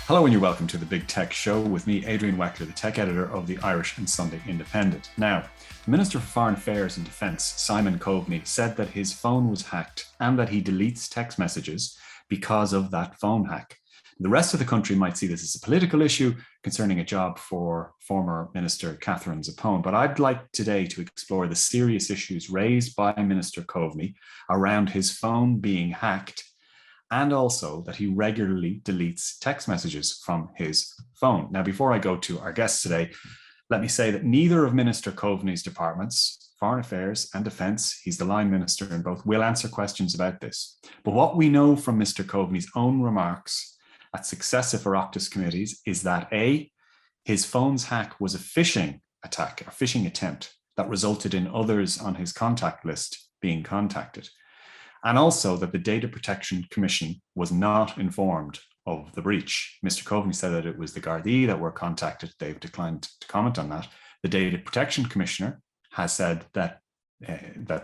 Hello and you're welcome to the Big Tech Show with me, Adrian Weckler, the tech editor of the Irish and Sunday Independent. Now, the Minister for Foreign Affairs and Defence, Simon Coveney, said that his phone was hacked and that he deletes text messages because of that phone hack. The rest of the country might see this as a political issue concerning a job for former Minister Catherine Zappone, but I'd like today to explore the serious issues raised by Minister Coveney around his phone being hacked, and also that he regularly deletes text messages from his phone. Now, before I go to our guests today, let me say that neither of Minister Coveney's departments, Foreign Affairs and Defence, he's the line minister in both, will answer questions about this. But what we know from Mr. Coveney's own remarks at successive Oireachtas committees is that A, his phone's hack was a phishing attack, a phishing attempt that resulted in others on his contact list being contacted. And also that the Data Protection Commission was not informed of the breach. Mr. Coveney said that it was the Gardaí that were contacted. They've declined to comment on that. The Data Protection Commissioner has said that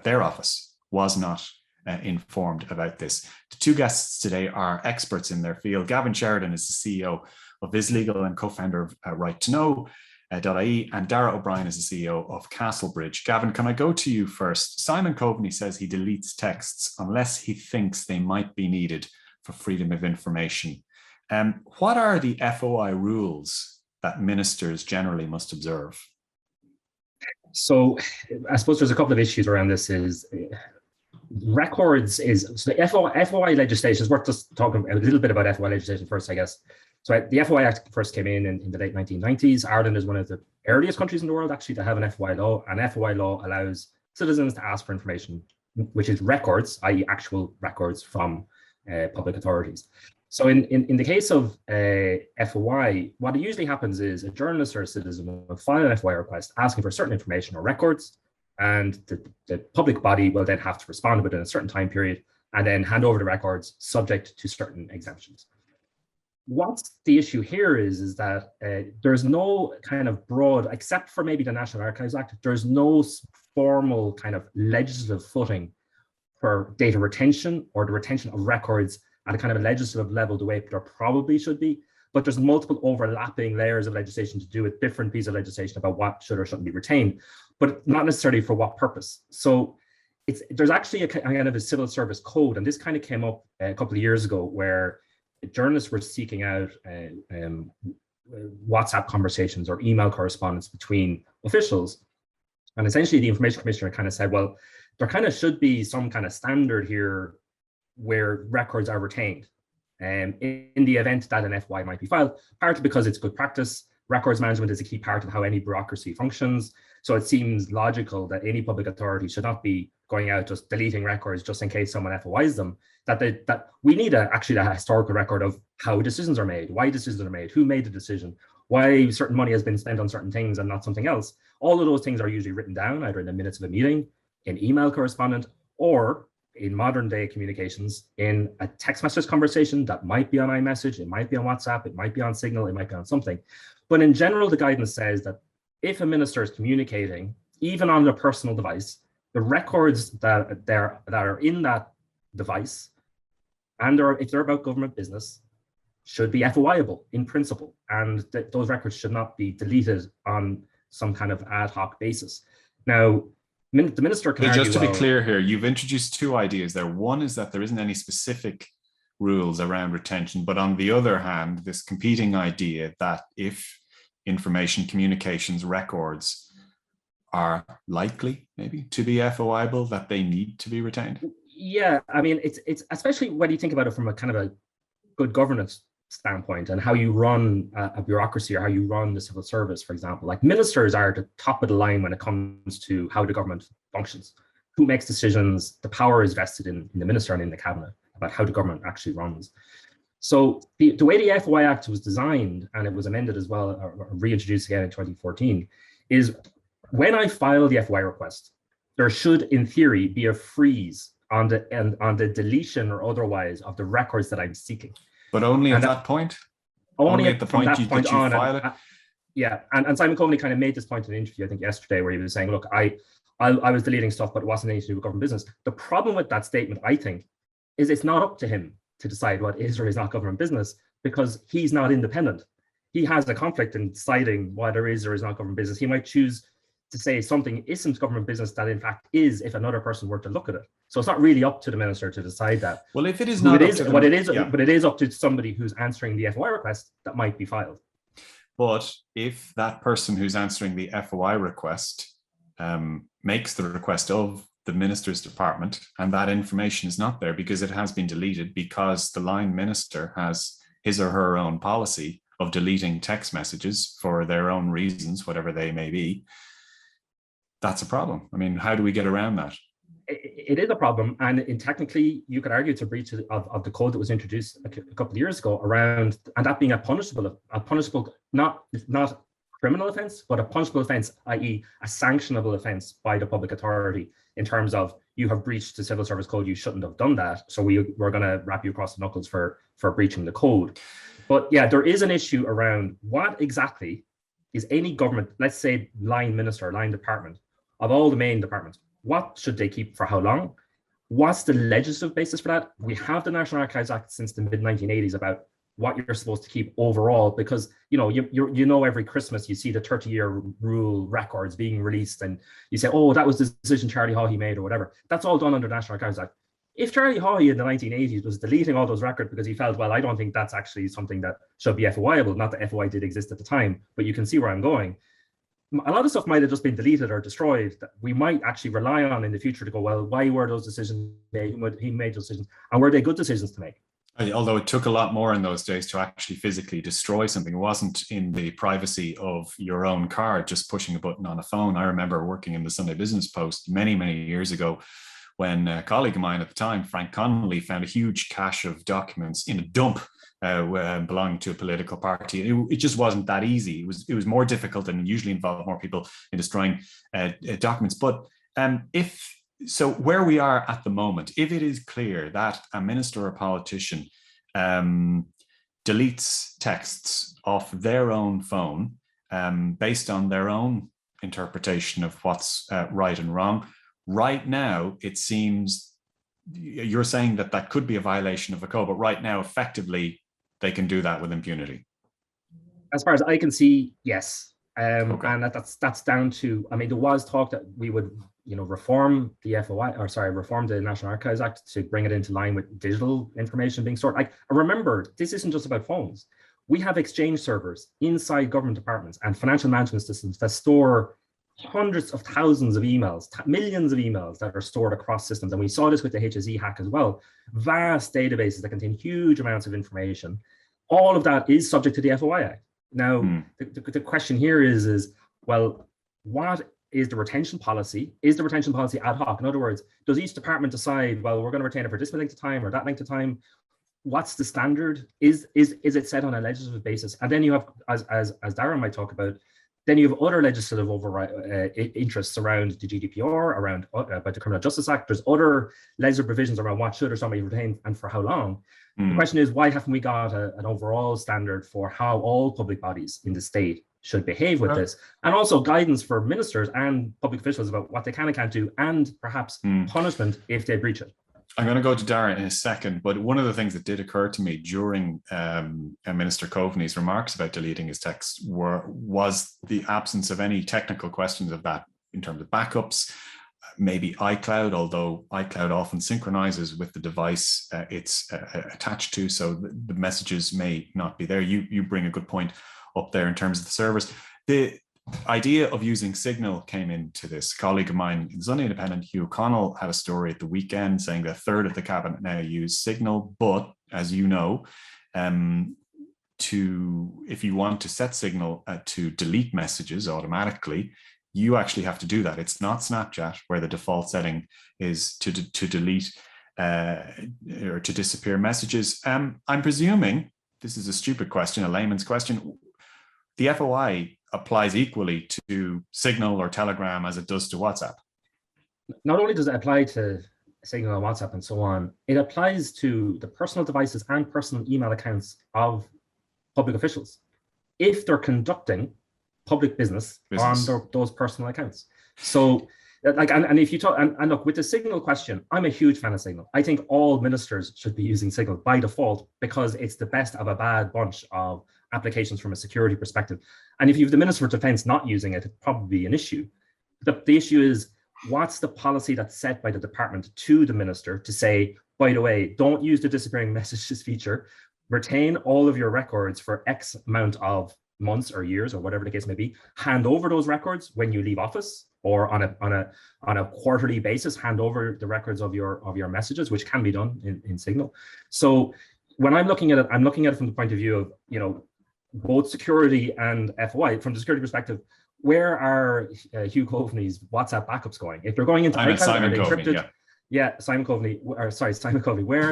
their office was not informed about this. The two guests today are experts in their field. Gavin Sheridan is the CEO of VizLegal and co-founder of Right to Know. .ie, and Dara O'Brien is the CEO of Castlebridge. Gavin, can I go to you first? Simon Coveney says he deletes texts unless he thinks they might be needed for freedom of information. What are the FOI rules that ministers generally must observe? So I suppose there's a couple of issues around this. So the FOI legislation is worth just talking a little bit about FOI legislation first, I guess. So the FOI Act first came in the late 1990s. Ireland is one of the earliest countries in the world actually to have an FOI law. An FOI law allows citizens to ask for information, which is records, i.e. actual records from public authorities. So in the case of FOI, what usually happens is a journalist or a citizen will file an FOI request asking for certain information or records, and the public body will then have to respond within a certain time period and then hand over the records subject to certain exemptions. What's the issue here is that there's no kind of broad, except for maybe the National Archives Act, there's no formal kind of legislative footing for data retention or the retention of records at a kind of a legislative level the way there probably should be. But there's multiple overlapping layers of legislation to do with different pieces of legislation about what should or shouldn't be retained, but not necessarily for what purpose. So there's actually a kind of a civil service code, and this kind of came up a couple of years ago where journalists were seeking out WhatsApp conversations or email correspondence between officials. And essentially the Information Commissioner kind of said, well, there kind of should be some kind of standard here where records are retained. In the event that an FOI might be filed, partly because it's good practice. Records management is a key part of how any bureaucracy functions. So it seems logical that any public authority should not be going out just deleting records just in case someone FOIs them, that we need actually a historical record of how decisions are made, why decisions are made, who made the decision, why certain money has been spent on certain things and not something else. All of those things are usually written down either in the minutes of a meeting, in email correspondence, or in modern day communications in a text message conversation that might be on iMessage, it might be on WhatsApp, it might be on Signal, it might be on something. But in general, the guidance says that if a minister is communicating, even on their personal device, the records that are in that device, and if they're about government business, should be FOIable in principle, and those records should not be deleted on some kind of ad hoc basis. Now, the minister can argue, just to be clear here, you've introduced two ideas there. One is that there isn't any specific rules around retention, but on the other hand, this competing idea that if information communications records are likely maybe to be FOIable, that they need to be retained. Yeah, I mean, it's especially when you think about it from a kind of a good governance standpoint and how you run a bureaucracy or how you run the civil service, for example. Like ministers are at the top of the line when it comes to how the government functions. Who makes decisions? The power is vested in the minister and in the cabinet about how the government actually runs. So the way the FOI Act was designed, and it was amended as well, or reintroduced again in 2014, is when I file the FOI request, there should, in theory, be a freeze on the deletion or otherwise of the records that I'm seeking. But only at that point? Only at the point that you file it? Yeah, and Simon Coveney kind of made this point in an interview, I think yesterday, where he was saying, look, I was deleting stuff, but it wasn't anything to do with government business. The problem with that statement, I think, is it's not up to him to decide what is or is not government business. because he's not independent. He has a conflict in deciding whether is or is not government business. He might choose to say something isn't government business that in fact is, if another person were to look at it. So it's not really up to the minister to decide that. Well, if it is not, but it is up to somebody who's answering the FOI request that might be filed. But if that person who's answering the FOI request makes the request of the minister's department, and that information is not there because it has been deleted, because the line minister has his or her own policy of deleting text messages for their own reasons, whatever they may be, that's a problem. I mean, how do we get around that? It is a problem, and technically you could argue it's a breach of the code that was introduced a couple of years ago around, and that being a punishable, not criminal offence, but a punishable offence, i.e. a sanctionable offence by the public authority in terms of you have breached the civil service code, you shouldn't have done that, so we're going to wrap you across the knuckles for breaching the code. But yeah, there is an issue around what exactly is any government, let's say line minister, line department, of all the main departments, what should they keep for how long? What's the legislative basis for that? We have the National Archives Act since the mid-1980s about what you're supposed to keep overall, because you know every Christmas you see the 30-year rule records being released and you say, oh, that was the decision Charlie Haughey made or whatever. That's all done under the National Archives Act. If Charlie Haughey in the 1980s was deleting all those records because he felt, well, I don't think that's actually something that should be FOIable, not that FOI did exist at the time, but you can see where I'm going. A lot of stuff might have just been deleted or destroyed that we might actually rely on in the future to go, well, why were those decisions made? He made those decisions, and were they good decisions to make? Although it took a lot more in those days to actually physically destroy something. It wasn't in the privacy of your own car, just pushing a button on a phone. I remember working in the Sunday Business Post many, many years ago when a colleague of mine at the time, Frank Connolly, found a huge cache of documents in a dump belonging to a political party. It just wasn't that easy. It was more difficult and usually involved more people in destroying documents. But so where we are at the moment, if it is clear that a minister or a politician deletes texts off their own phone based on their own interpretation of what's right and wrong, right now, it seems you're saying that could be a violation of the code, but right now, effectively, they can do that with impunity. As far as I can see, yes. Okay. And that's down to, I mean, there was talk that we would, reform the reform the National Archives Act to bring it into line with digital information being stored. I remember, this isn't just about phones. We have exchange servers inside government departments and financial management systems that store hundreds of thousands of emails, millions of emails that are stored across systems. And we saw this with the HSE hack as well. Vast databases that contain huge amounts of information. All of that is subject to the FOI Act. Now, the question here is, well, what is the retention policy? Is the retention policy ad hoc? In other words, does each department decide, well, we're going to retain it for this length of time or that length of time? What's the standard? Is it set on a legislative basis? And then you have, as Darren might talk about, then you have other legislative interests around the GDPR, around about the Criminal Justice Act. There's other legislative provisions around what should or somebody retain and for how long. The question is, why haven't we got an overall standard for how all public bodies in the state should behave with this? And also guidance for ministers and public officials about what they can and can't do, and perhaps punishment if they breach it. I'm going to go to Darren in a second, but one of the things that did occur to me during Minister Coveney's remarks about deleting his text was the absence of any technical questions of that in terms of backups, maybe iCloud, although iCloud often synchronizes with the device it's attached to, so the messages may not be there. You bring a good point up there in terms of the servers. The idea of using Signal came into this. A colleague of mine in the Sunday Independent, Hugh Connell, had a story at the weekend saying that a third of the cabinet now use Signal, but as you know, if you want to set Signal to delete messages automatically, you actually have to do that. It's not Snapchat, where the default setting is to delete or to disappear messages. I'm presuming, this is a stupid question, a layman's question, the FOI applies equally to Signal or Telegram as it does to WhatsApp. Not only does it apply to Signal and WhatsApp and so on, it applies to the personal devices and personal email accounts of public officials if they're conducting public business. On those personal accounts. So Like, and if you talk, and look, with the Signal question, I'm a huge fan of Signal. I think all ministers should be using Signal by default because it's the best of a bad bunch of applications from a security perspective. And if you have the Minister for Defense not using it, it's probably an issue. The issue is, what's the policy that's set by the department to the minister to say, by the way, don't use the disappearing messages feature, retain all of your records for X amount of months or years or whatever the case may be, hand over those records when you leave office, or on a quarterly basis, hand over the records of your messages, which can be done in Signal. So when I'm looking at it, I'm looking at it from the point of view of, you know, both security and FOI. From the security perspective, where are Hugh Coveney's WhatsApp backups going? If they're going into iCloud, Simon are they Coveney, encrypted? Yeah, Simon Coveney. Where are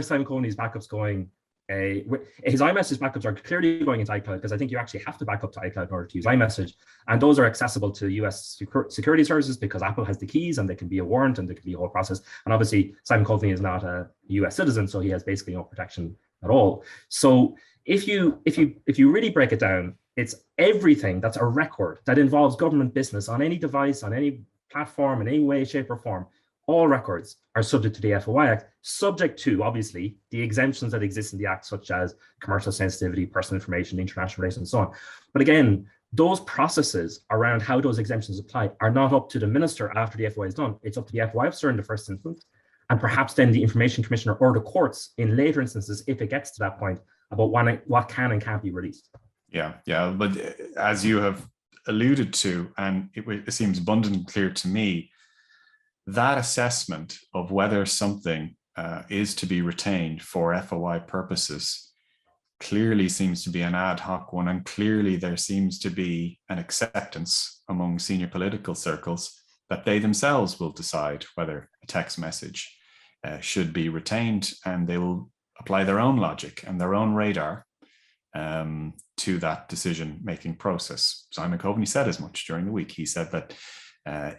Simon Coveney's backups going? His iMessage backups are clearly going into iCloud, because I think you actually have to back up to iCloud in order to use iMessage, and those are accessible to US security services because Apple has the keys, and they can be a warrant, and there can be a whole process. And obviously, Simon Coveney is not a US citizen, so he has basically no protection at all. So if you really break it down, it's everything that's a record that involves government business on any device, on any platform, in any way, shape, or form. All records are subject to the FOI Act, subject to, obviously, the exemptions that exist in the Act, such as commercial sensitivity, personal information, international relations, and so on. But again, those processes around how those exemptions apply are not up to the minister after the FOI is done. It's up to the FOI officer in the first instance, and perhaps then the information commissioner or the courts in later instances, if it gets to that point, about what can and can't be released. Yeah. But as you have alluded to, and it seems abundantly clear to me, that assessment of whether something is to be retained for FOI purposes clearly seems to be an ad hoc one, and clearly there seems to be an acceptance among senior political circles that they themselves will decide whether a text message should be retained, and they will apply their own logic and their own radar to that decision-making process. Simon Coveney said as much during the week. He said that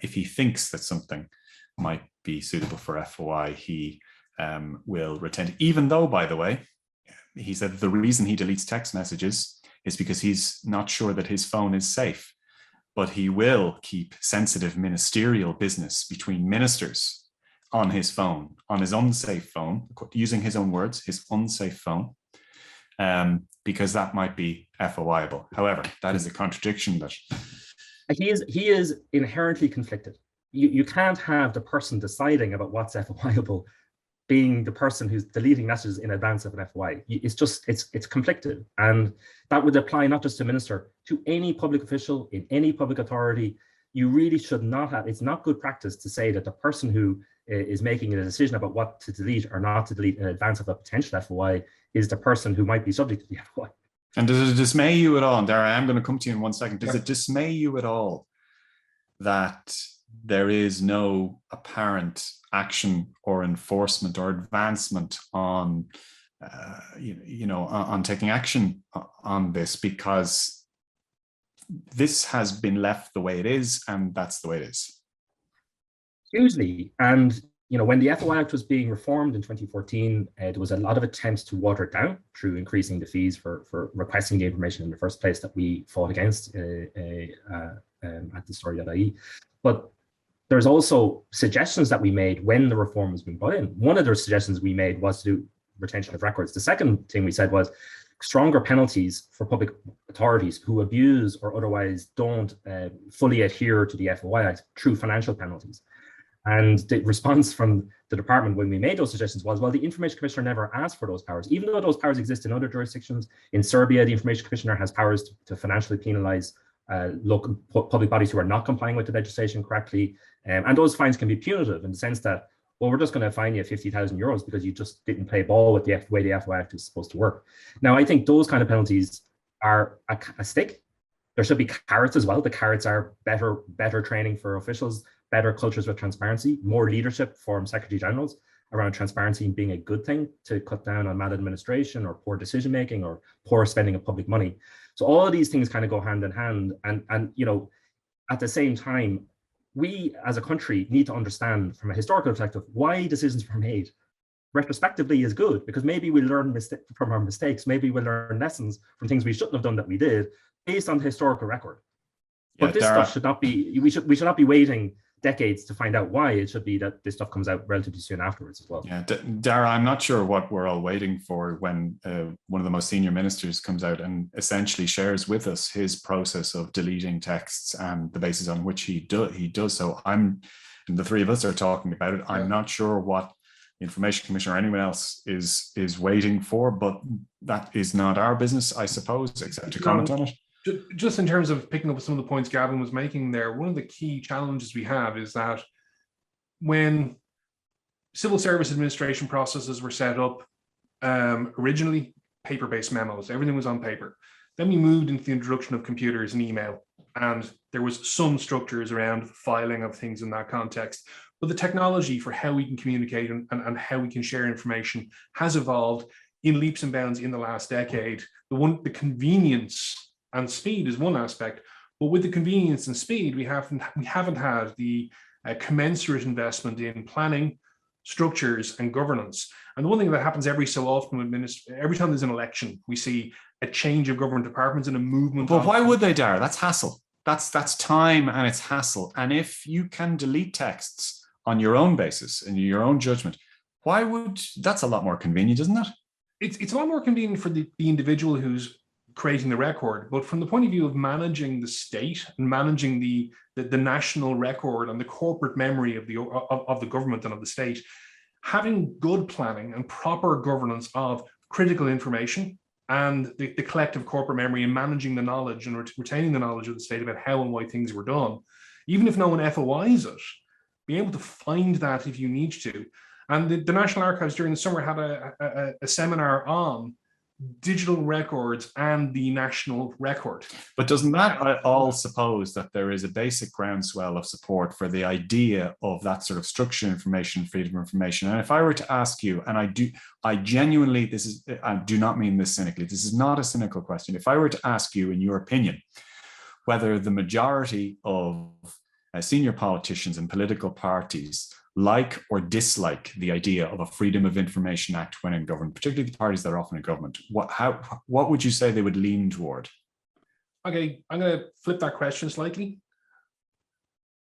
if he thinks that something might be suitable for FOI, he will retain it. Even though, by the way, he said the reason he deletes text messages is because he's not sure that his phone is safe, but he will keep sensitive ministerial business between ministers on his phone, on his unsafe phone, using his own words, his unsafe phone, because that might be FOIable. However, that is a contradiction that he is inherently conflicted. You can't have the person deciding about what's FOIable being the person who's deleting messages in advance of an FOI. It's conflicted. And that would apply not just to minister, to any public official in any public authority. You really should not have, it's not good practice to say that the person who is making a decision about what to delete or not to delete in advance of a potential FOI is the person who might be subject to the FOI. And does it dismay you at all? And there, I am going to come to you in 1 second. Does it dismay you at all that there is no apparent action or enforcement or advancement on, on taking action on this, because this has been left the way it is, and that's the way it is? Hugely. And when the FOI Act was being reformed in 2014, there was a lot of attempts to water it down through increasing the fees for requesting the information in the first place that we fought against at the story.ie. But there's also suggestions that we made when the reform was being brought in. One of the suggestions we made was to do retention of records. The second thing we said was stronger penalties for public authorities who abuse or otherwise don't fully adhere to the FOI Act through financial penalties. And the response from the department when we made those suggestions was, well, the Information Commissioner never asked for those powers, even though those powers exist in other jurisdictions. In Serbia, the Information Commissioner has powers to financially penalize local public bodies who are not complying with the legislation correctly. And those fines can be punitive in the sense that, well, we're just going to fine you 50,000 euros because you just didn't play ball with the way the FOI Act is supposed to work. Now, I think those kind of penalties are a stick. There should be carrots as well. The carrots are better training for officials, better cultures with transparency, more leadership from secretary generals around transparency being a good thing to cut down on maladministration or poor decision making or poor spending of public money. So all of these things kind of go hand in hand. And at the same time, we as a country need to understand from a historical perspective why decisions were made. Retrospectively is good because maybe we learn from our mistakes. Maybe we'll learn lessons from things we shouldn't have done that we did based on the historical record. But this stuff should not be, we should not be waiting decades to find out why. It should be that this stuff comes out relatively soon afterwards as well. Yeah, Dara, I'm not sure what we're all waiting for when one of the most senior ministers comes out and essentially shares with us his process of deleting texts and the basis on which he does so. And the three of us are talking about it. I'm not sure what the Information Commission or anyone else is waiting for, but that is not our business, I suppose, except to comment on it. Just in terms of picking up some of the points Gavin was making there, one of the key challenges we have is that when civil service administration processes were set up, originally paper-based memos, everything was on paper. Then we moved into the introduction of computers and email, and there was some structures around filing of things in that context. But the technology for how we can communicate and how we can share information has evolved in leaps and bounds in the last decade. The convenience and speed is one aspect, but with the convenience and speed, we haven't had the commensurate investment in planning, structures, and governance. And the one thing that happens every so often every time there's an election, we see a change of government departments and a movement. But why would they, Dara? That's hassle. That's time and it's hassle. And if you can delete texts on your own basis and your own judgment, that's a lot more convenient, isn't it? It's a lot more convenient for the individual who's creating the record, but from the point of view of managing the state and managing the national record and the corporate memory of the government and of the state, having good planning and proper governance of critical information and the collective corporate memory and managing the knowledge and retaining the knowledge of the state about how and why things were done, even if no one FOIs it, be able to find that if you need to. And the National Archives during the summer had a seminar on digital records and the national record. But doesn't that all suppose that there is a basic groundswell of support for the idea of that sort of structured information, freedom of information? And if I were to ask you, and I genuinely, I do not mean this cynically, this is not a cynical question. If I were to ask you, in your opinion, whether the majority of senior politicians and political parties like or dislike the idea of a Freedom of Information Act when in government, particularly the parties that are often in government, what would you say they would lean toward? Okay, I'm going to flip that question slightly.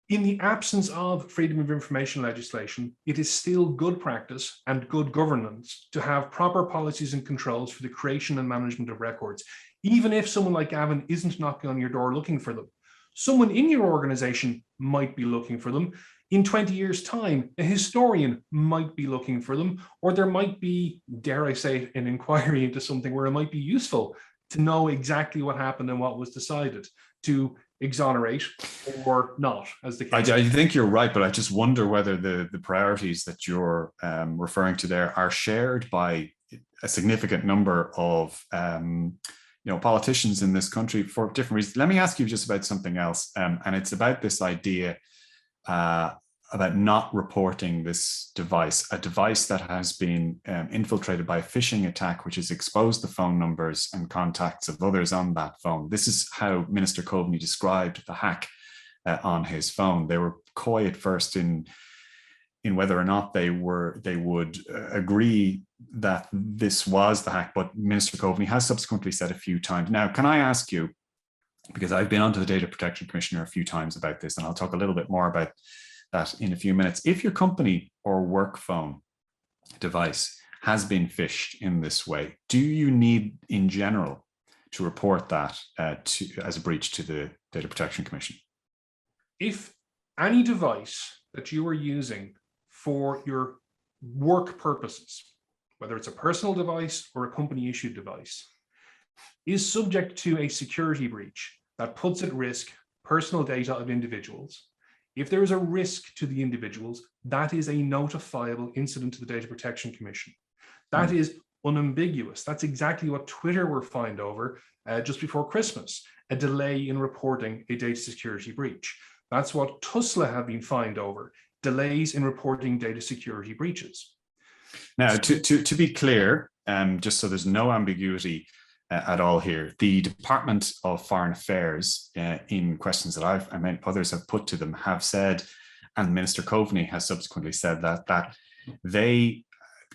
In the absence of freedom of information legislation, it is still good practice and good governance to have proper policies and controls for the creation and management of records, even if someone like Gavin isn't knocking on your door looking for them. Someone in your organization might be looking for them. In 20 years' time, a historian might be looking for them, or there might be, dare I say, an inquiry into something where it might be useful to know exactly what happened and what was decided to exonerate or not, as the case. I think you're right, but I just wonder whether the priorities that you're referring to there are shared by a significant number of politicians in this country for different reasons. Let me ask you just about something else, and it's about this idea about not reporting this device, a device that has been infiltrated by a phishing attack, which has exposed the phone numbers and contacts of others on that phone. This is how Minister Coveney described the hack on his phone. They were coy at first in whether or not they would agree that this was the hack, but Minister Coveney has subsequently said a few times. Now, can I ask you, because I've been onto the Data Protection Commissioner a few times about this, and I'll talk a little bit more about that in a few minutes. If your company or work phone device has been phished in this way, do you need, in general, to report that as a breach to the Data Protection Commission? If any device that you are using for your work purposes, whether it's a personal device or a company-issued device, is subject to a security breach that puts at risk personal data of individuals, if there is a risk to the individuals, that is a notifiable incident to the Data Protection Commission. That is unambiguous. That's exactly what Twitter were fined over just before Christmas, a delay in reporting a data security breach. That's what TUSLA have been fined over, delays in reporting data security breaches. Now, to be clear, just so there's no ambiguity at all here, the Department of Foreign Affairs, in questions that I mean others have put to them, have said, and Minister Coveney has subsequently said that they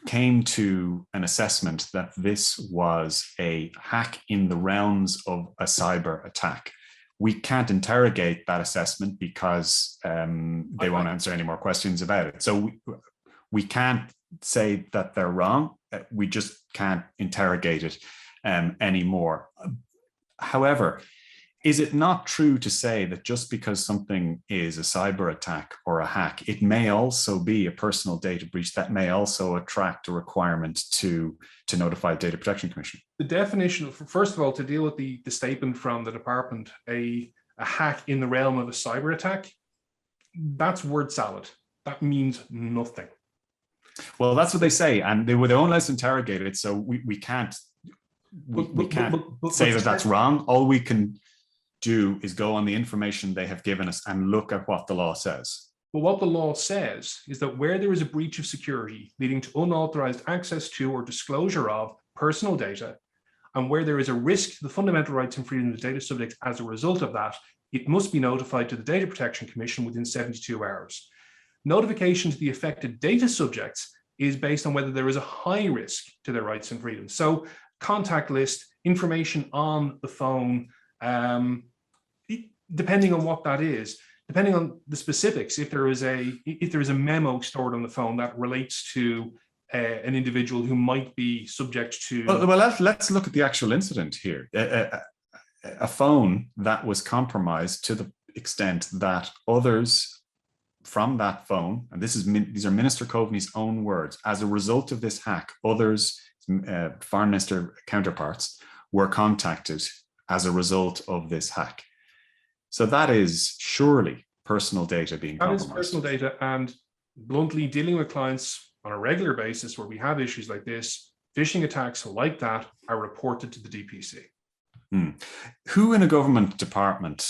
came to an assessment that this was a hack in the realms of a cyber attack, we can't interrogate that assessment because they won't answer any more questions about it. So we can't say that they're wrong. We just can't interrogate it anymore. However, is it not true to say that just because something is a cyber attack or a hack, it may also be a personal data breach that may also attract a requirement to notify the Data Protection Commission? The definition, first of all, to deal with the statement from the department, a hack in the realm of a cyber attack, that's word salad. That means nothing. Well, that's what they say, and they won't let us interrogate it, so we can't say that that's wrong. All we can do is go on the information they have given us and look at what the law says. Well, what the law says is that where there is a breach of security leading to unauthorized access to or disclosure of personal data, and where there is a risk to the fundamental rights and freedoms of data subjects as a result of that, it must be notified to the Data Protection Commission within 72 hours. Notification to the affected data subjects is based on whether there is a high risk to their rights and freedoms. So contact list, information on the phone, depending on what that is, depending on the specifics, if there is a memo stored on the phone that relates to an individual who might be subject to... Well, let's look at the actual incident here. A phone that was compromised to the extent that others from that phone, and these are Minister Coveney's own words, as a result of this hack, others, Foreign Minister counterparts, were contacted as a result of this hack. So that is surely personal data being compromised. That is personal data, and bluntly dealing with clients on a regular basis where we have issues like this, phishing attacks like that are reported to the DPC. Who in a government department,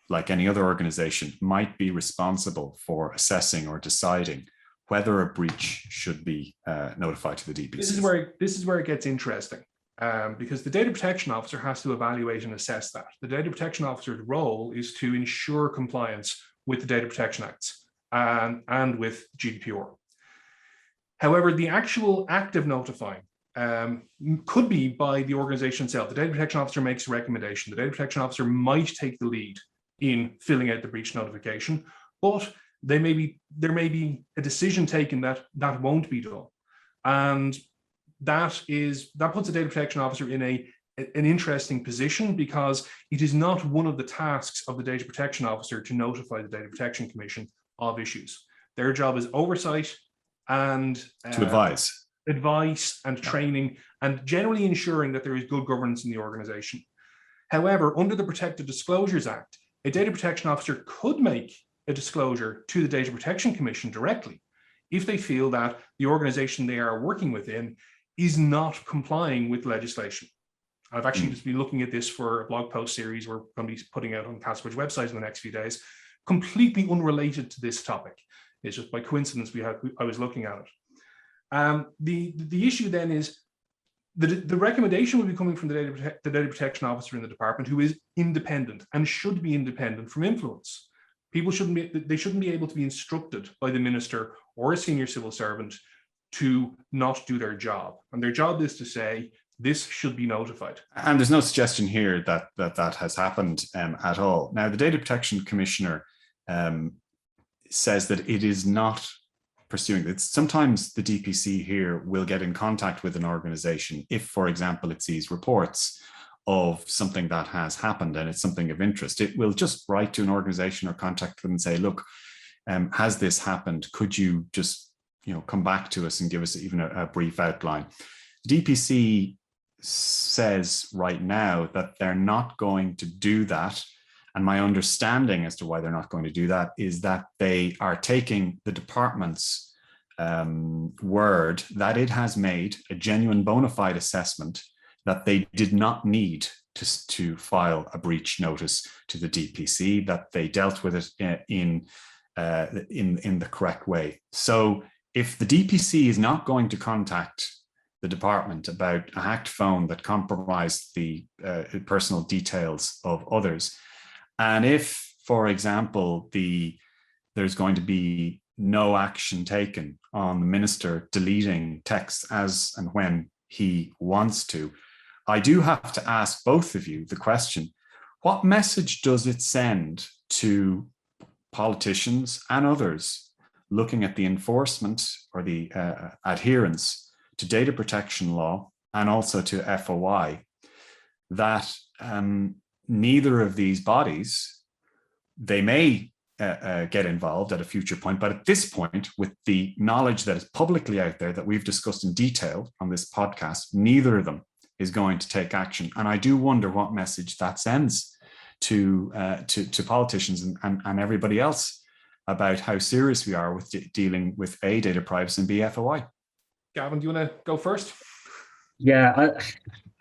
like any other organization, might be responsible for assessing or deciding whether a breach should be notified to the DPC? This is where it gets interesting, because the Data Protection Officer has to evaluate and assess that. The Data Protection Officer's role is to ensure compliance with the Data Protection Acts and with GDPR. However, the actual act of notifying could be by the organization itself. The Data Protection Officer makes a recommendation. The Data Protection Officer might take the lead in filling out the breach notification, but there may be a decision taken that won't be done, and that puts the Data Protection Officer in an interesting position, because it is not one of the tasks of the Data Protection Officer to notify the Data Protection Commission of issues. Their job is oversight and to advice and training, and generally ensuring that there is good governance in the organization. However, under the Protected Disclosures Act, a Data Protection Officer could make a disclosure to the Data Protection Commission directly if they feel that the organization they are working within is not complying with legislation. I've actually just been looking at this for a blog post series we're going to be putting out on CastBridge website in the next few days, completely unrelated to this topic. It's just by coincidence I was looking at it. The issue then is the recommendation will be coming from the Data Protection Officer in the department, who is independent and should be independent from influence. People shouldn't be able to be instructed by the minister or a senior civil servant to not do their job. And their job is to say, this should be notified. And there's no suggestion here that has happened at all. Now, the Data Protection Commissioner says that it is not pursuing it. Sometimes the DPC here will get in contact with an organization if, for example, it sees reports of something that has happened and it's something of interest. It will just write to an organization or contact them and say, look, has this happened? Could you just come back to us and give us even a brief outline? The DPC says right now that they're not going to do that. And my understanding as to why they're not going to do that is that they are taking the department's word that it has made a genuine bona fide assessment that they did not need to file a breach notice to the DPC, that they dealt with it in the correct way. So if the DPC is not going to contact the department about a hacked phone that compromised the personal details of others, and if, for example, there's going to be no action taken on the minister deleting texts as and when he wants to, I do have to ask both of you the question, what message does it send to politicians and others looking at the enforcement or the adherence to data protection law and also to FOI that neither of these bodies, they may get involved at a future point, but at this point, with the knowledge that is publicly out there that we've discussed in detail on this podcast, neither of them is going to take action. And I do wonder what message that sends to politicians and everybody else about how serious we are with dealing with A, data privacy, and B, FOI. Gavin, do you want to go first? Yeah,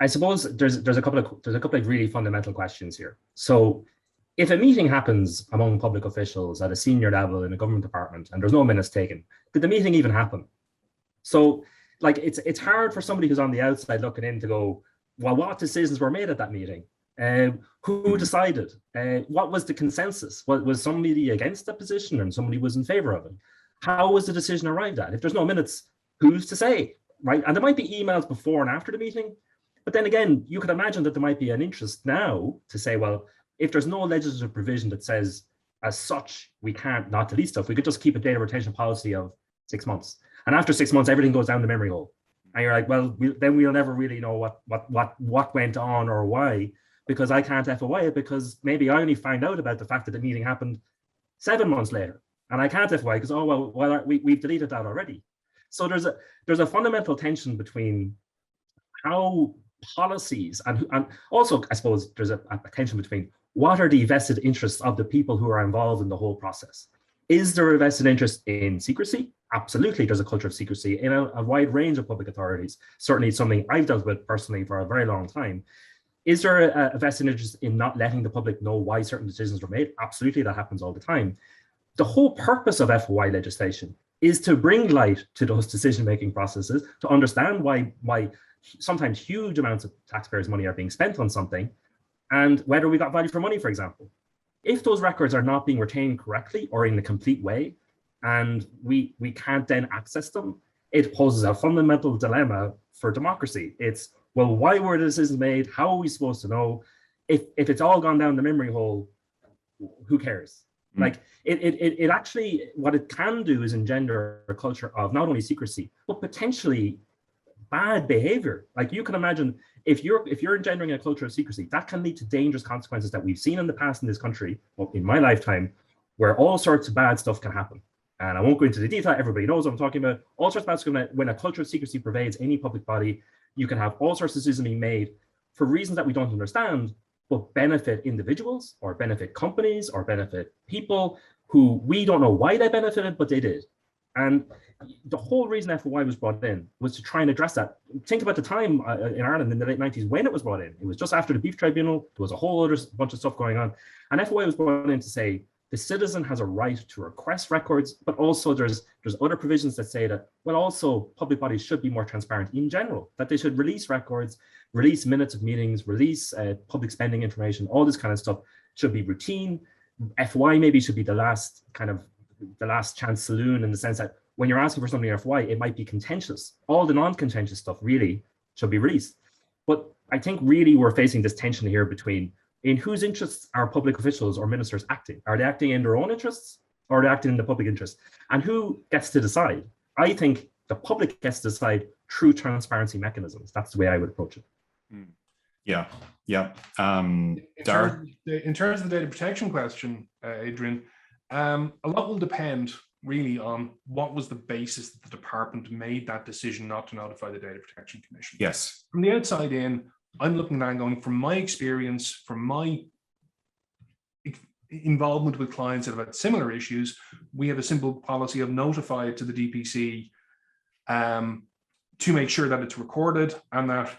I suppose there's a couple of really fundamental questions here. So if a meeting happens among public officials at a senior level in a government department and there's no minutes taken, did the meeting even happen? So like it's hard for somebody who's on the outside looking in to go, well, what decisions were made at that meeting? Who decided? What was the consensus? Was somebody against the position and somebody was in favor of it? How was the decision arrived at? If there's no minutes, who's to say, right? And there might be emails before and after the meeting, but then again, you could imagine that there might be an interest now to say, well, if there's no legislative provision that says, as such, we can't not delete stuff, we could just keep a data retention policy of 6 months. And after 6 months, everything goes down the memory hole. And you're like, well, then we'll never really know what went on or why, because I can't FOI it, because maybe I only find out about the fact that the meeting happened 7 months later, and I can't FOI because, oh, well, we've deleted that already. So there's a fundamental tension between how policies and also, I suppose, there's a tension between what are the vested interests of the people who are involved in the whole process. Is there a vested interest in secrecy? Absolutely, there's a culture of secrecy in a wide range of public authorities. Certainly something I've dealt with personally for a very long time. Is there a vested interest in not letting the public know why certain decisions were made? Absolutely, that happens all the time. The whole purpose of FOI legislation is to bring light to those decision-making processes, to understand why sometimes huge amounts of taxpayers' money are being spent on something, and whether we got value for money, for example. If those records are not being retained correctly or in a complete way, and we can't then access them, it poses a fundamental dilemma for democracy. It's, well, why were the decisions made? How are we supposed to know? If it's all gone down the memory hole, who cares? Like it actually, what it can do is engender a culture of not only secrecy, but potentially bad behavior. Like you can imagine if you're engendering a culture of secrecy, that can lead to dangerous consequences that we've seen in the past in this country, well, in my lifetime, where all sorts of bad stuff can happen. And I won't go into the detail, everybody knows what I'm talking about. All sorts of bad stuff, when a culture of secrecy pervades any public body, you can have all sorts of decisions being made for reasons that we don't understand, but benefit individuals or benefit companies or benefit people who we don't know why they benefited, but they did. And the whole reason FOI was brought in was to try and address that. Think about the time in Ireland in the late 90s when it was brought in. It was just after the Beef Tribunal. There was a whole other bunch of stuff going on. And FOI was brought in to say, the citizen has a right to request records, but also there's other provisions that say that, well, also public bodies should be more transparent in general, that they should release records, release minutes of meetings, release public spending information, all this kind of stuff should be routine. FOI maybe should be the last chance saloon, in the sense that when you're asking for something in FOI, it might be contentious. All the non-contentious stuff really should be released. But I think really we're facing this tension here between, in whose interests are public officials or ministers acting? Are they acting in their own interests, or are they acting in the public interest? And who gets to decide? I think the public gets to decide through transparency mechanisms. That's the way I would approach it. Yeah. In terms of the data protection question, Adrian, a lot will depend really on what was the basis that the department made that decision not to notify the Data Protection Commission. Yes. From the outside in, I'm looking at that and going, from my experience, from my involvement with clients that have had similar issues, we have a simple policy of notify it to the DPC to make sure that it's recorded and that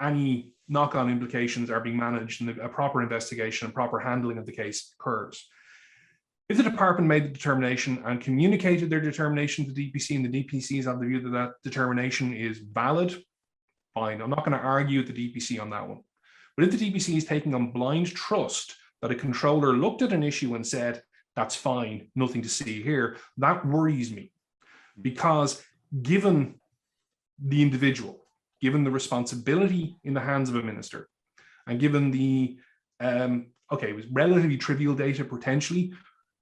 any knock-on implications are being managed and a proper investigation and proper handling of the case occurs. If the department made the determination and communicated their determination to the DPC, and the DPC is of the view that that determination is valid, fine. I'm not going to argue with the DPC on that one. But if the DPC is taking on blind trust that a controller looked at an issue and said, that's fine, nothing to see here, that worries me. Because given the individual, given the responsibility in the hands of a minister, and given the okay, it was relatively trivial data potentially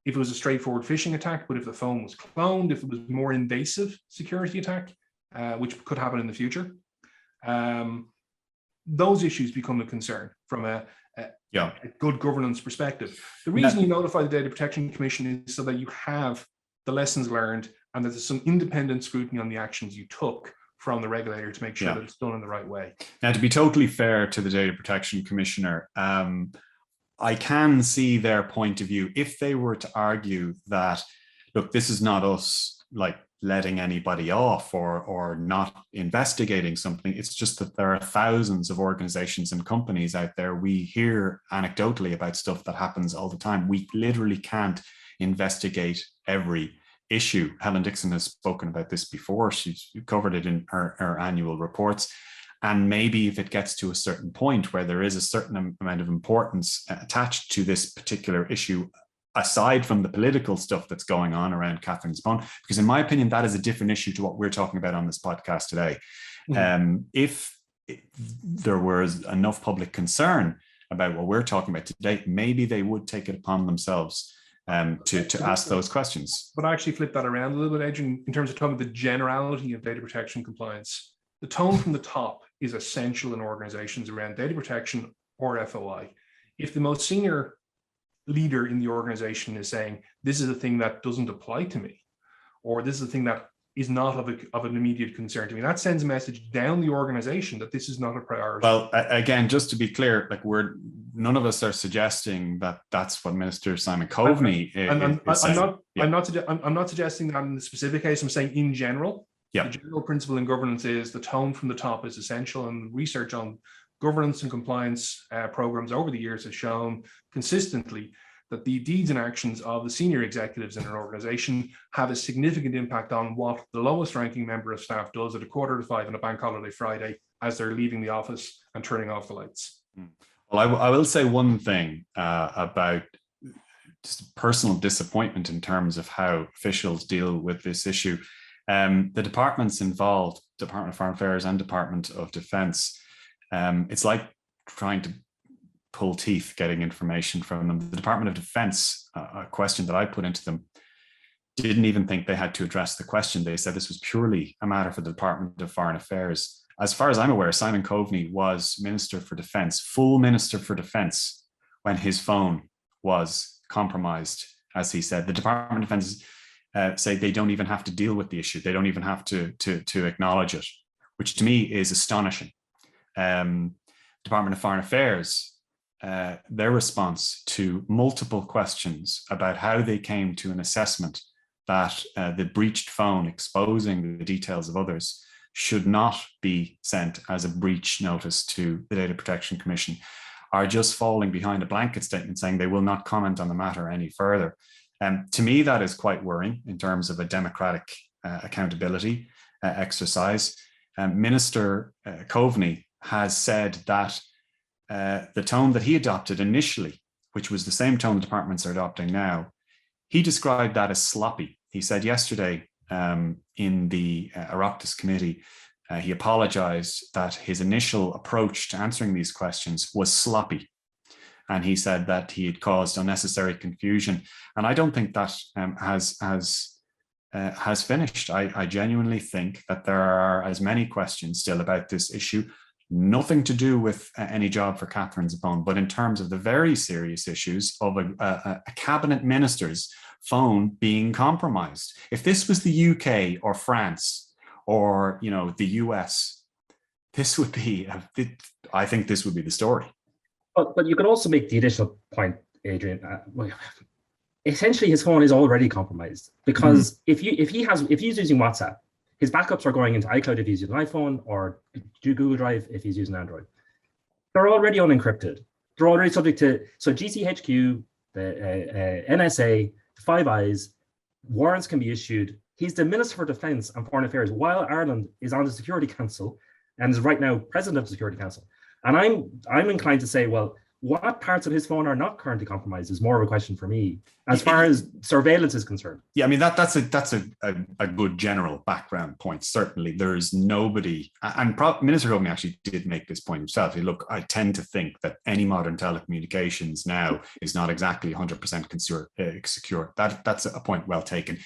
if it was a straightforward phishing attack, but if the phone was cloned, if it was more invasive security attack, which could happen in the future, those issues become a concern from a good governance perspective. The reason you notify the Data Protection Commission is so that you have the lessons learned and that there's some independent scrutiny on the actions you took from the regulator to make sure that it's done in the right way. Now, to be totally fair to the Data Protection Commissioner, I can see their point of view if they were to argue that, look, this is not us like letting anybody off or not investigating something. It's just that there are thousands of organizations and companies out there. We hear anecdotally about stuff that happens all the time. We literally can't investigate every issue. Helen Dixon has spoken about this before. She's covered it in her annual reports. And maybe if it gets to a certain point where there is a certain amount of importance attached to this particular issue, aside from the political stuff that's going on around Catherine's phone, because in my opinion, that is a different issue to what we're talking about on this podcast today. If there was enough public concern about what we're talking about today, maybe they would take it upon themselves to ask those questions. But I actually flip that around a little bit, Adrian, in terms of talking about the generality of data protection compliance. The tone from the top is essential in organizations around data protection or FOI. If the most senior leader in the organization is saying, this is a thing that doesn't apply to me, or this is a thing that is not of an immediate concern to me, that sends a message down the organization that this is not a priority. Well, again, just to be clear, like none of us are suggesting that that's what Minister Simon Coveney is saying. I'm not suggesting that in the specific case. I'm saying in general. Yeah. The general principle in governance is the tone from the top is essential, and research on governance and compliance programs over the years has shown consistently that the deeds and actions of the senior executives in an organization have a significant impact on what the lowest ranking member of staff does at 4:45 on a bank holiday Friday as they're leaving the office and turning off the lights. Well, I will say one thing about just personal disappointment in terms of how officials deal with this issue. The departments involved, Department of Foreign Affairs and Department of Defense, it's like trying to pull teeth getting information from them. The Department of Defense, a question that I put into them, didn't even think they had to address the question. They said this was purely a matter for the Department of Foreign Affairs. As far as I'm aware, Simon Coveney was Minister for Defense, full Minister for Defense, when his phone was compromised, as he said. The Department of Defense say they don't even have to deal with the issue. They don't even have to acknowledge it, which to me is astonishing. Department of Foreign Affairs, their response to multiple questions about how they came to an assessment that the breached phone exposing the details of others should not be sent as a breach notice to the Data Protection Commission, are just falling behind a blanket statement saying they will not comment on the matter any further. To me, that is quite worrying in terms of a democratic accountability exercise. Minister Coveney has said that the tone that he adopted initially, which was the same tone the departments are adopting now, he described that as sloppy. He said yesterday in the Oireachtas committee, he apologized that his initial approach to answering these questions was sloppy. And he said that he had caused unnecessary confusion. And I don't think that has finished. I genuinely think that there are as many questions still about this issue, nothing to do with any job for Catherine's phone, but in terms of the very serious issues of a cabinet minister's phone being compromised. If this was the UK or France or the US, this would be, I think this would be the story. But you could also make the additional point, Adrian. Essentially, his phone is already compromised because if he's using WhatsApp, his backups are going into iCloud if he's using an iPhone, or Google Drive if he's using Android. They're already unencrypted. They're already subject to GCHQ, the NSA, Five Eyes. Warrants can be issued. He's the Minister for Defence and Foreign Affairs while Ireland is on the Security Council and is right now President of the Security Council. And I'm inclined to say, well, what parts of his phone are not currently compromised is more of a question for me, as far as surveillance is concerned. Yeah, I mean that's a good general background point. Certainly, there's nobody, and Minister Coveney actually did make this point himself. Look, I tend to think that any modern telecommunications now is not exactly 100% secure. That's a point well taken.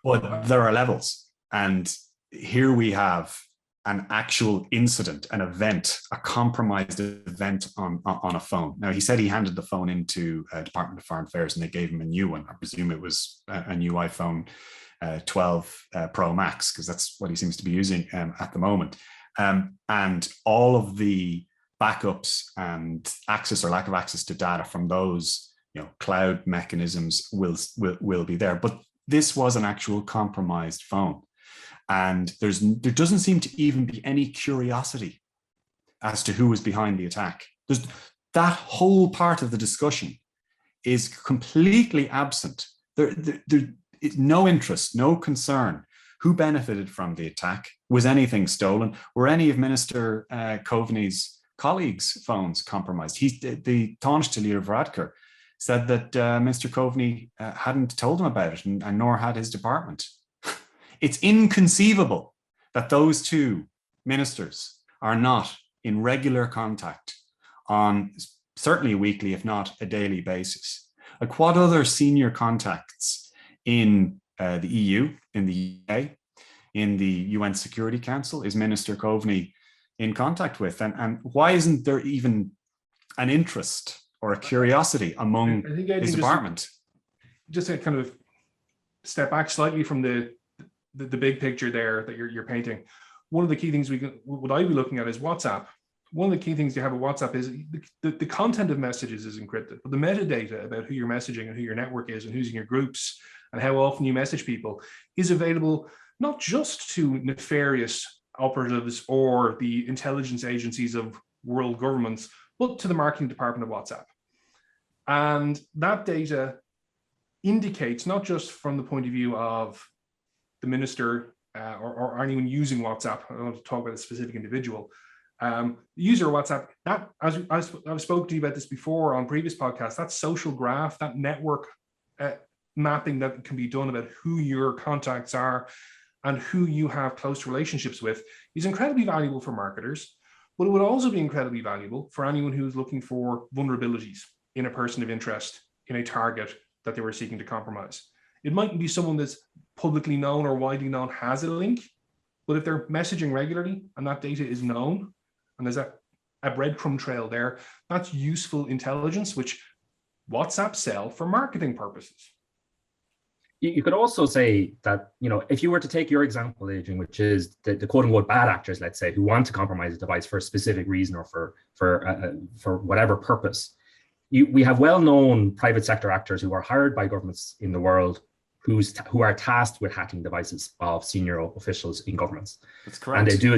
But there are levels, and here we have an actual incident, an event, a compromised event on a phone. Now, he said he handed the phone into Department of Foreign Affairs and they gave him a new one. I presume it was a new iPhone 12 Pro Max, because that's what he seems to be using at the moment. And all of the backups and access or lack of access to data from those, cloud mechanisms will be there. But this was an actual compromised phone. And there doesn't seem to even be any curiosity as to who was behind the attack. That whole part of the discussion is completely absent. There is no interest, no concern. Who benefited from the attack? Was anything stolen? Were any of Minister Coveney's colleagues' phones compromised? The Taoiseach Leo Varadkar said that Mr. Coveney hadn't told him about it, and nor had his department. It's inconceivable that those two ministers are not in regular contact on certainly a weekly, if not a daily basis. Like, what other senior contacts in the EU, in the UK, in the UN Security Council is Minister Coveney in contact with? And why isn't there even an interest or a curiosity among his department? Just to kind of step back slightly from the big picture there that you're painting, one of the key things what I'd be looking at is WhatsApp. One of the key things you have with WhatsApp is the content of messages is encrypted, but the metadata about who you're messaging and who your network is and who's in your groups and how often you message people is available not just to nefarious operatives or the intelligence agencies of world governments, but to the marketing department of WhatsApp. And that data indicates, not just from the point of view of the minister or anyone using WhatsApp, I don't want to talk about a specific individual, the user of WhatsApp, that, as I've spoken to you about this before on previous podcasts, that social graph, that network mapping that can be done about who your contacts are and who you have close relationships with is incredibly valuable for marketers, but it would also be incredibly valuable for anyone who's looking for vulnerabilities in a person of interest, in a target that they were seeking to compromise. It mightn't be someone that's publicly known or widely known has a link, but if they're messaging regularly and that data is known and there's a breadcrumb trail there, that's useful intelligence, which WhatsApp sell for marketing purposes. You could also say that, if you were to take your example, Adrian, which is the quote unquote bad actors, let's say, who want to compromise a device for a specific reason or for whatever purpose, we have well-known private sector actors who are hired by governments in the world who are tasked with hacking devices of senior officials in governments. That's correct. And they do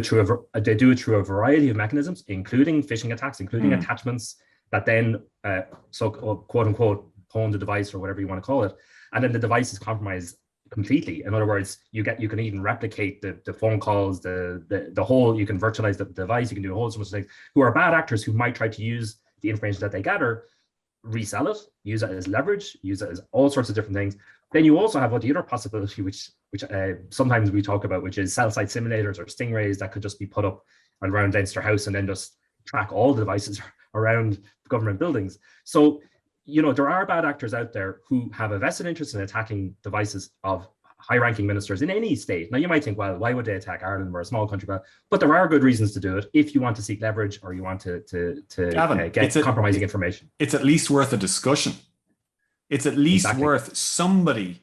it through a variety of mechanisms, including phishing attacks, including attachments that then quote unquote pwn the device or whatever you want to call it, and then the device is compromised completely. In other words, you can even replicate the phone calls, the whole, you can virtualize the device, you can do a whole bunch of things, who are bad actors who might try to use the information that they gather, resell it, use it as leverage, use it as all sorts of different things. Then you also have the other possibility, which sometimes we talk about, which is cell site simulators or stingrays that could just be put up around Leinster House and then just track all the devices around government buildings. So, there are bad actors out there who have a vested interest in attacking devices of high-ranking ministers in any state. Now, you might think, well, why would they attack Ireland? We're a small country, but there are good reasons to do it if you want to seek leverage or you want to get compromising information. It's at least worth a discussion. It's at least worth somebody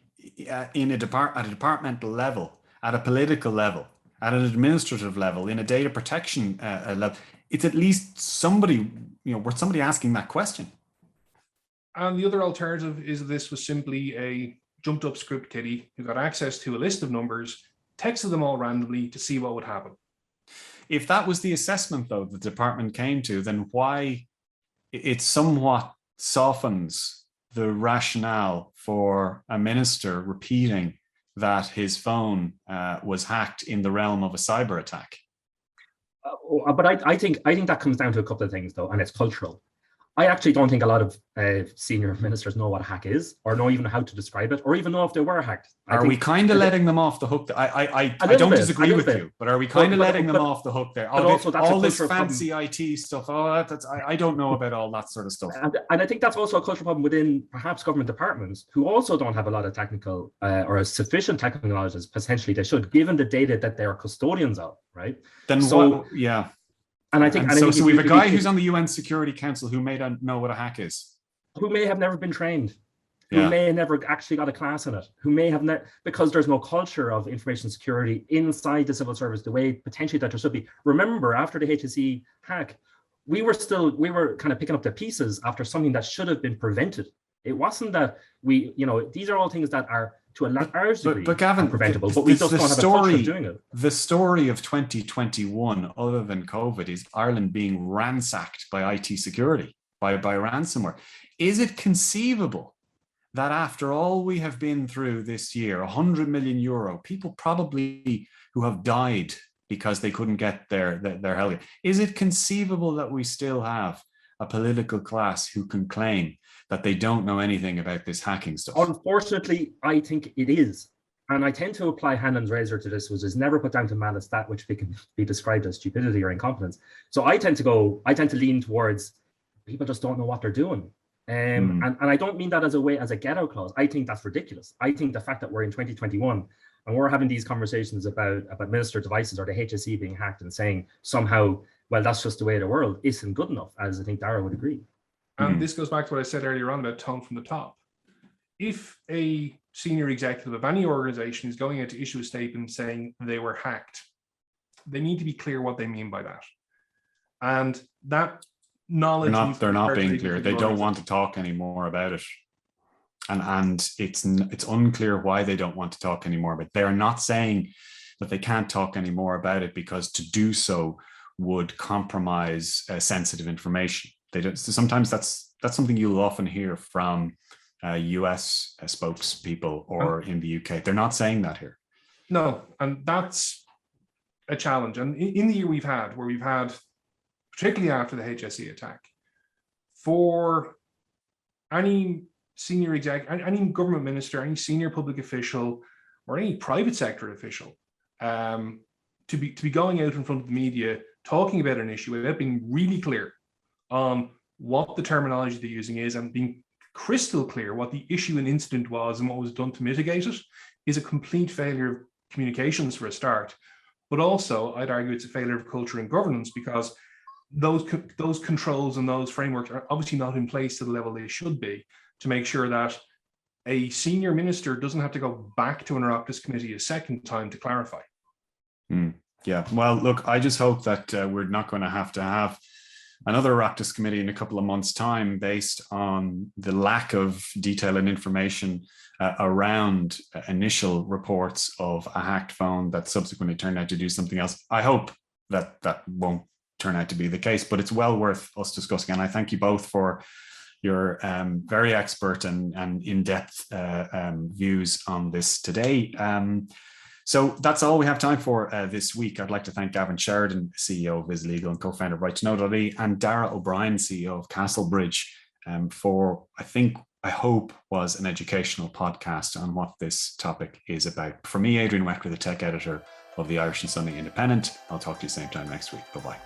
at a departmental level, at a political level, at an administrative level, in a data protection level. It's at least somebody, worth somebody asking that question. And the other alternative is this was simply a jumped up script kiddie who got access to a list of numbers, texted them all randomly to see what would happen. If that was the assessment, though, the department came to, then why it somewhat softens the rationale for a minister repeating that his phone was hacked in the realm of a cyber attack. But I think that comes down to a couple of things, though, and it's cultural. I actually don't think a lot of senior ministers know what a hack is, or know even how to describe it, or even know if they were hacked. Are we kind of letting them off the hook? I don't disagree with you, but are we kind of letting them off the hook there? All this fancy IT stuff. I don't know about all that sort of stuff. And I think that's also a cultural problem within perhaps government departments who also don't have a lot of technical or sufficient technical knowledge as potentially they should, given the data that they are custodians of, right? Then yeah. And I think so we have a guy who's on the UN Security Council who may not know what a hack is, who may have never been trained, who may have never actually got a class in it, who may have never, because there's no culture of information security inside the civil service the way potentially that there should be. Remember, after the HSE hack, we were kind of picking up the pieces after something that should have been prevented. It wasn't that these are all things that are to a large degree preventable, but we just don't have a culture of doing it. The story of 2021, other than COVID, is Ireland being ransacked by IT security, by ransomware. Is it conceivable that after all we have been through this year, 100 million euro, people probably who have died because they couldn't get their health, is it conceivable that we still have a political class who can claim that they don't know anything about this hacking stuff? Unfortunately, I think it is. And I tend to apply Hannon's razor to this, which is never put down to malice, that which can be described as stupidity or incompetence. So I tend to lean towards people just don't know what they're doing. And I don't mean that as a get-out clause. I think that's ridiculous. I think the fact that we're in 2021 and we're having these conversations about minister devices or the HSE being hacked and saying somehow, well, that's just the way of the world, isn't good enough, as I think Dara would agree. And this goes back to what I said earlier on about tone from the top. If a senior executive of any organization is going out to issue a statement saying they were hacked, they need to be clear what they mean by that. And that knowledge... They're not being clear. They don't want to talk anymore about it. And it's unclear why they don't want to talk anymore. But they are not saying that they can't talk anymore about it because to do so would compromise sensitive information. They don't. So sometimes that's something you'll often hear from US spokespeople or in the UK. They're not saying that here. No, and that's a challenge. And in the year we've had, particularly after the HSE attack, for any senior exec, any government minister, any senior public official, or any private sector official, to be going out in front of the media talking about an issue without being really clear on what the terminology they're using is and being crystal clear what the issue and incident was and what was done to mitigate it is a complete failure of communications for a start. But also, I'd argue it's a failure of culture and governance because those controls and those frameworks are obviously not in place to the level they should be to make sure that a senior minister doesn't have to go back to an Oireachtas committee a second time to clarify. Yeah, well, look, I just hope that we're not going to have another Oireachtas committee in a couple of months' time based on the lack of detail and information around initial reports of a hacked phone that subsequently turned out to do something else. I hope that won't turn out to be the case, but it's well worth us discussing. And I thank you both for your very expert and in-depth views on this today. So that's all we have time for this week. I'd like to thank Gavin Sheridan, CEO of VisLegal and co-founder of RightToKnow.ie, and Dara O'Brien, CEO of Castlebridge, for I hope was an educational podcast on what this topic is about. For me, Adrian Weckler, the tech editor of the Irish and Sunday Independent, I'll talk to you same time next week. Bye-bye.